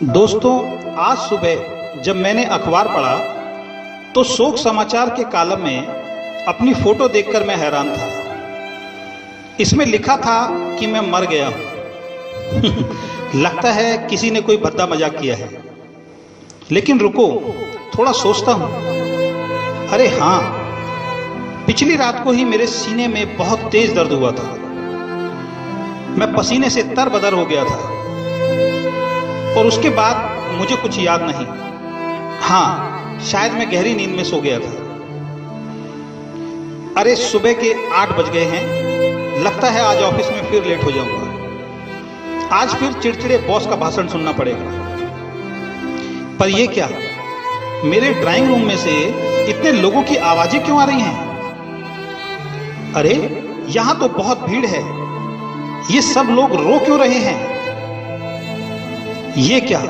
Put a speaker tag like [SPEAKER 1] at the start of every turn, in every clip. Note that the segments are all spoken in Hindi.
[SPEAKER 1] दोस्तों, आज सुबह जब मैंने अखबार पढ़ा तो शोक समाचार के कॉलम में अपनी फोटो देखकर मैं हैरान था। इसमें लिखा था कि मैं मर गया हूं। लगता है किसी ने कोई भद्दा मजाक किया है। लेकिन रुको, थोड़ा सोचता हूं। अरे हाँ, पिछली रात को ही मेरे सीने में बहुत तेज दर्द हुआ था। मैं पसीने से तरबतर हो गया था और उसके बाद मुझे कुछ याद नहीं। हाँ, शायद मैं गहरी नींद में सो गया था। अरे सुबह के 8 बज गए हैं। लगता है आज ऑफिस में फिर लेट हो जाऊंगा। आज फिर चिड़चिड़े बॉस का भाषण सुनना पड़ेगा। पर यह क्या, मेरे ड्राइंग रूम में से इतने लोगों की आवाजें क्यों आ रही हैं? अरे यहां तो बहुत भीड़ है। ये सब लोग रो क्यों रहे हैं? ये क्या,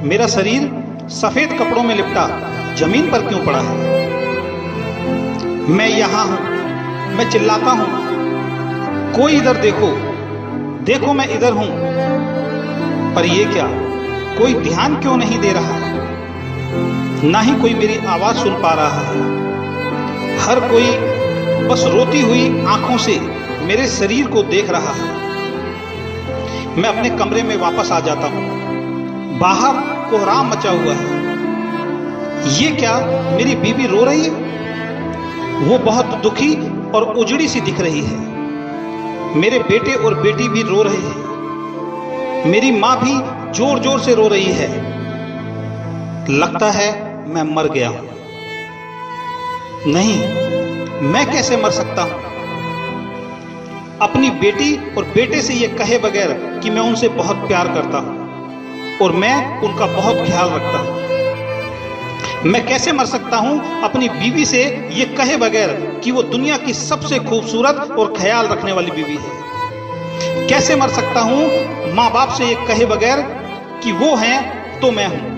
[SPEAKER 1] मेरा शरीर सफेद कपड़ों में लिपटा जमीन पर क्यों पड़ा है? मैं यहां हूं, मैं चिल्लाता हूं, कोई इधर देखो, देखो मैं इधर हूं। पर यह क्या, कोई ध्यान क्यों नहीं दे रहा? ना ही कोई मेरी आवाज सुन पा रहा है। हर कोई बस रोती हुई आंखों से मेरे शरीर को देख रहा है। मैं अपने कमरे में वापस आ जाता हूं। बाहर कोहराम मचा हुआ है। ये क्या, मेरी बीवी रो रही है? वो बहुत दुखी और उजड़ी सी दिख रही है। मेरे बेटे और बेटी भी रो रहे हैं। मेरी मां भी जोर जोर से रो रही है। लगता है मैं मर गया हूं। नहीं, मैं कैसे मर सकता हूं? अपनी बेटी और बेटे से ये कहे बगैर कि मैं उनसे बहुत प्यार करता हूं और मैं उनका बहुत ख्याल रखता हूं। मैं कैसे मर सकता हूं अपनी बीवी से ये कहे बगैर कि वो दुनिया की सबसे खूबसूरत और ख्याल रखने वाली बीवी है? कैसे मर सकता हूं मां बाप से ये कहे बगैर कि वो हैं तो मैं हूं?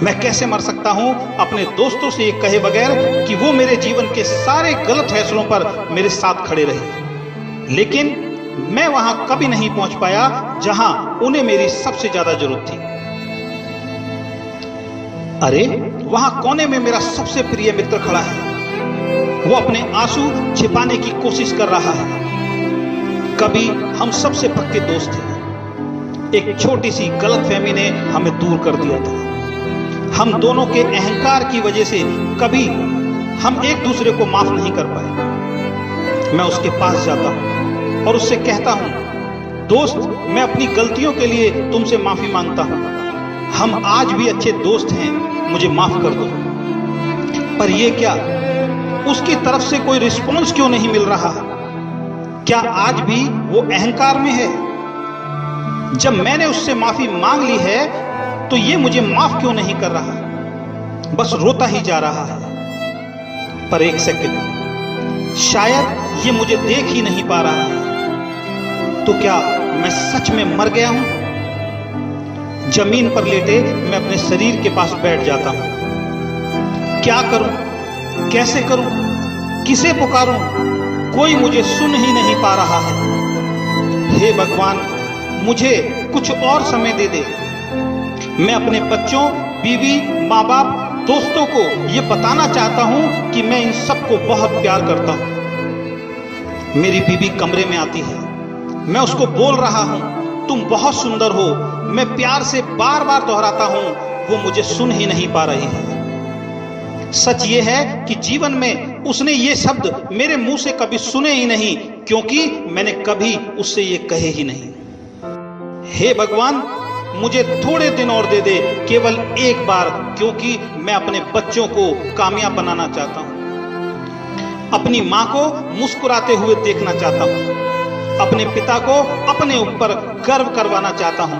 [SPEAKER 1] मैं कैसे मर सकता हूं अपने दोस्तों से ये कहे बगैर कि वो मेरे जीवन के सारे गलत फैसलों पर मेरे साथ खड़े रहे? लेकिन मैं वहां कभी नहीं पहुंच पाया जहां उन्हें मेरी सबसे ज्यादा जरूरत थी। अरे वहां कोने में मेरा सबसे प्रिय मित्र खड़ा है। वो अपने आंसू छिपाने की कोशिश कर रहा है। कभी हम सबसे पक्के दोस्त थे। एक छोटी सी गलतफहमी ने हमें दूर कर दिया था। हम दोनों के अहंकार की वजह से कभी हम एक दूसरे को माफ नहीं कर पाए। मैं उसके पास जाता हूं और उससे कहता हूं, दोस्त, मैं अपनी गलतियों के लिए तुमसे माफी मांगता हूं। हम आज भी अच्छे दोस्त हैं, मुझे माफ कर दो। पर यह क्या, उसकी तरफ से कोई रिस्पॉन्स क्यों नहीं मिल रहा? क्या आज भी वो अहंकार में है? जब मैंने उससे माफी मांग ली है तो ये मुझे माफ क्यों नहीं कर रहा? बस रोता ही जा रहा है। पर एक सेकंड, शायद ये मुझे देख ही नहीं पा रहा है। तो क्या मैं सच में मर गया हूं? जमीन पर लेटे मैं अपने शरीर के पास बैठ जाता हूं। क्या करूं, कैसे करूं, किसे पुकारूं? कोई मुझे सुन ही नहीं पा रहा है। हे भगवान, मुझे कुछ और समय दे दे। मैं अपने बच्चों, बीवी, माँ बाप, दोस्तों को यह बताना चाहता हूं कि मैं इन सबको बहुत प्यार करता हूं। मेरी बीवी कमरे में आती है। मैं उसको बोल रहा हूं, तुम बहुत सुंदर हो। मैं प्यार से बार बार दोहराता हूं, वो मुझे सुन ही नहीं पा रही है। सच ये है कि जीवन में उसने ये शब्द मेरे मुंह से कभी सुने ही नहीं, क्योंकि मैंने कभी उससे ये कहे ही नहीं। हे भगवान, मुझे थोड़े दिन और दे दे, केवल एक बार, क्योंकि मैं अपने बच्चों को कामयाब बनाना चाहता हूं। अपनी मां को मुस्कुराते हुए देखना चाहता हूं। अपने पिता को अपने ऊपर गर्व करवाना चाहता हूं।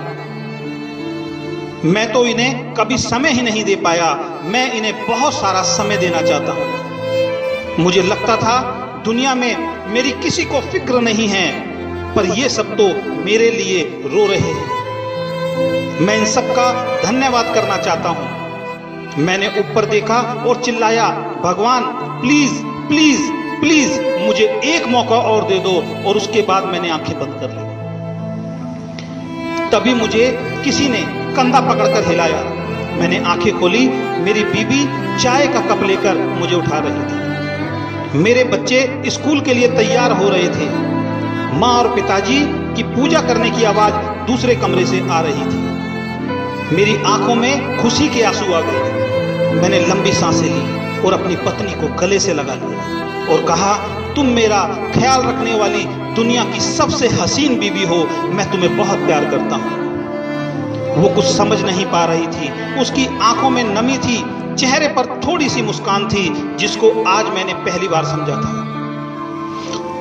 [SPEAKER 1] मैं तो इन्हें कभी समय ही नहीं दे पाया। मैं इन्हें बहुत सारा समय देना चाहता हूं। मुझे लगता था दुनिया में मेरी किसी को फिक्र नहीं है, पर ये सब तो मेरे लिए रो रहे हैं। मैं इन सब का धन्यवाद करना चाहता हूं। मैंने ऊपर देखा और चिल्लाया, भगवान प्लीज प्लीज प्लीज मुझे एक मौका और दे दो। और उसके बाद मैंने आंखें बंद कर ली। तभी मुझे किसी ने कंधा पकड़कर हिलाया। मैंने आंखें खोली, मेरी बीबी चाय का कप लेकर मुझे उठा रही थी। मेरे बच्चे स्कूल के लिए तैयार हो रहे थे। माँ और पिताजी की पूजा करने की आवाज दूसरे कमरे से आ रही थी। मेरी आंखों में खुशी के आंसू आ गए। मैंने लंबी सांसें ली और अपनी पत्नी को गले से लगा लिया और कहा, तुम मेरा ख्याल रखने वाली दुनिया की सबसे हसीन बीबी हो, मैं तुम्हें बहुत प्यार करता हूं। वो कुछ समझ नहीं पा रही थी। उसकी आंखों में नमी थी, चेहरे पर थोड़ी सी मुस्कान थी, जिसको आज मैंने पहली बार समझा था।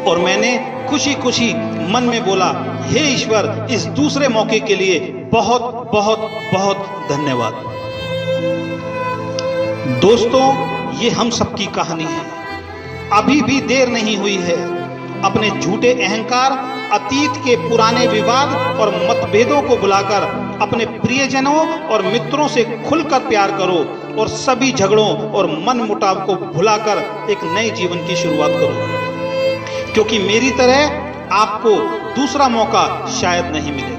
[SPEAKER 1] और मैंने खुशी खुशी मन में बोला, हे ईश्वर, इस दूसरे मौके के लिए बहुत बहुत बहुत धन्यवाद। दोस्तों, ये हम सबकी कहानी है। अभी भी देर नहीं हुई है। अपने झूठे अहंकार, अतीत के पुराने विवाद और मतभेदों को बुलाकर अपने प्रियजनों और मित्रों से खुलकर प्यार करो और सभी झगड़ों और मन मुटाव को भुलाकर एक नए जीवन की शुरुआत करो, क्योंकि मेरी तरह आपको दूसरा मौका शायद नहीं मिलेगा।